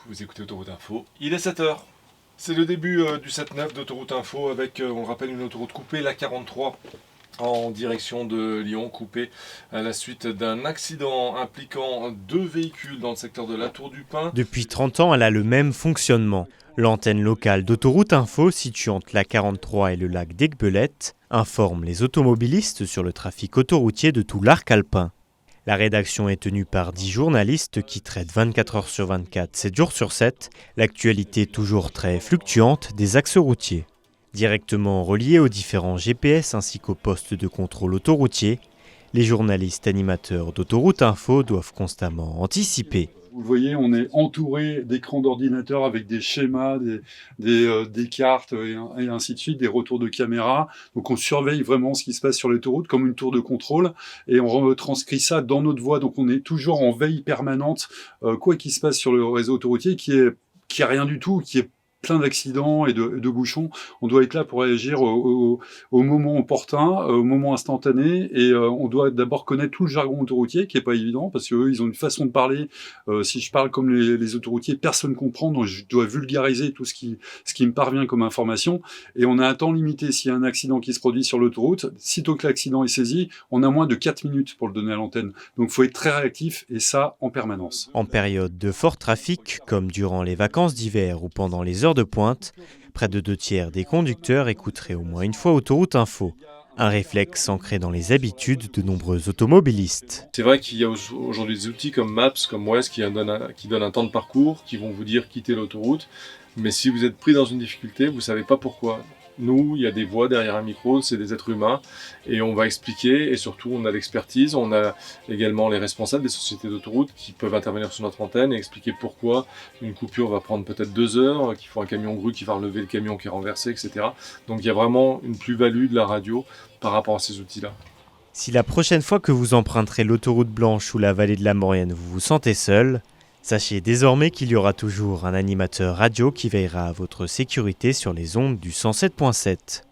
Vous écoutez Autoroute Info, il est 7h. C'est le début du 7-9 d'Autoroute Info avec, on le rappelle, une autoroute coupée, la 43, en direction de Lyon, coupée à la suite d'un accident impliquant 2 véhicules dans le secteur de la Tour du Pin. Depuis 30 ans, elle a le même fonctionnement. L'antenne locale d'Autoroute Info, située entre la 43 et le lac d'Aiguebelette, informe les automobilistes sur le trafic autoroutier de tout l'arc alpin. La rédaction est tenue par 10 journalistes qui traitent 24 heures sur 24, 7 jours sur 7, l'actualité toujours très fluctuante des axes routiers. Directement reliés aux différents GPS ainsi qu'aux postes de contrôle autoroutier, les journalistes animateurs d'Autoroute Info doivent constamment anticiper. Vous le voyez, on est entouré d'écrans d'ordinateur avec des schémas, des cartes et ainsi de suite, des retours de caméra. Donc on surveille vraiment ce qui se passe sur l'autoroute comme une tour de contrôle et on retranscrit ça dans notre voix. Donc on est toujours en veille permanente, quoi qu'il se passe sur le réseau autoroutier qui est rien du tout, qui est plein d'accidents et de bouchons. On doit être là pour réagir au moment opportun, au moment instantané, et on doit d'abord connaître tout le jargon autoroutier, qui est pas évident, parce qu'eux, ils ont une façon de parler. Si je parle comme les autoroutiers, personne ne comprend, donc je dois vulgariser tout ce qui me parvient comme information, et on a un temps limité. S'il y a un accident qui se produit sur l'autoroute, sitôt que l'accident est saisi, on a moins de 4 minutes pour le donner à l'antenne. Donc il faut être très réactif, et ça en permanence. En période de fort trafic, comme durant les vacances d'hiver ou pendant les heures de pointe, près de 2/3 des conducteurs écouteraient au moins une fois Autoroute Info. Un réflexe ancré dans les habitudes de nombreux automobilistes. C'est vrai qu'il y a aujourd'hui des outils comme Maps, comme Waze qui donnent un temps de parcours, qui vont vous dire quitter l'autoroute. Mais si vous êtes pris dans une difficulté, vous ne savez pas pourquoi. Nous, il y a des voix derrière un micro, c'est des êtres humains, et on va expliquer, et surtout on a l'expertise, on a également les responsables des sociétés d'autoroute qui peuvent intervenir sur notre antenne et expliquer pourquoi une coupure va prendre peut-être 2 heures, qu'il faut un camion grue qui va relever le camion qui est renversé, etc. Donc il y a vraiment une plus-value de la radio par rapport à ces outils-là. Si la prochaine fois que vous emprunterez l'autoroute blanche ou la vallée de la Maurienne, vous vous sentez seul, sachez désormais qu'il y aura toujours un animateur radio qui veillera à votre sécurité sur les ondes du 107.7.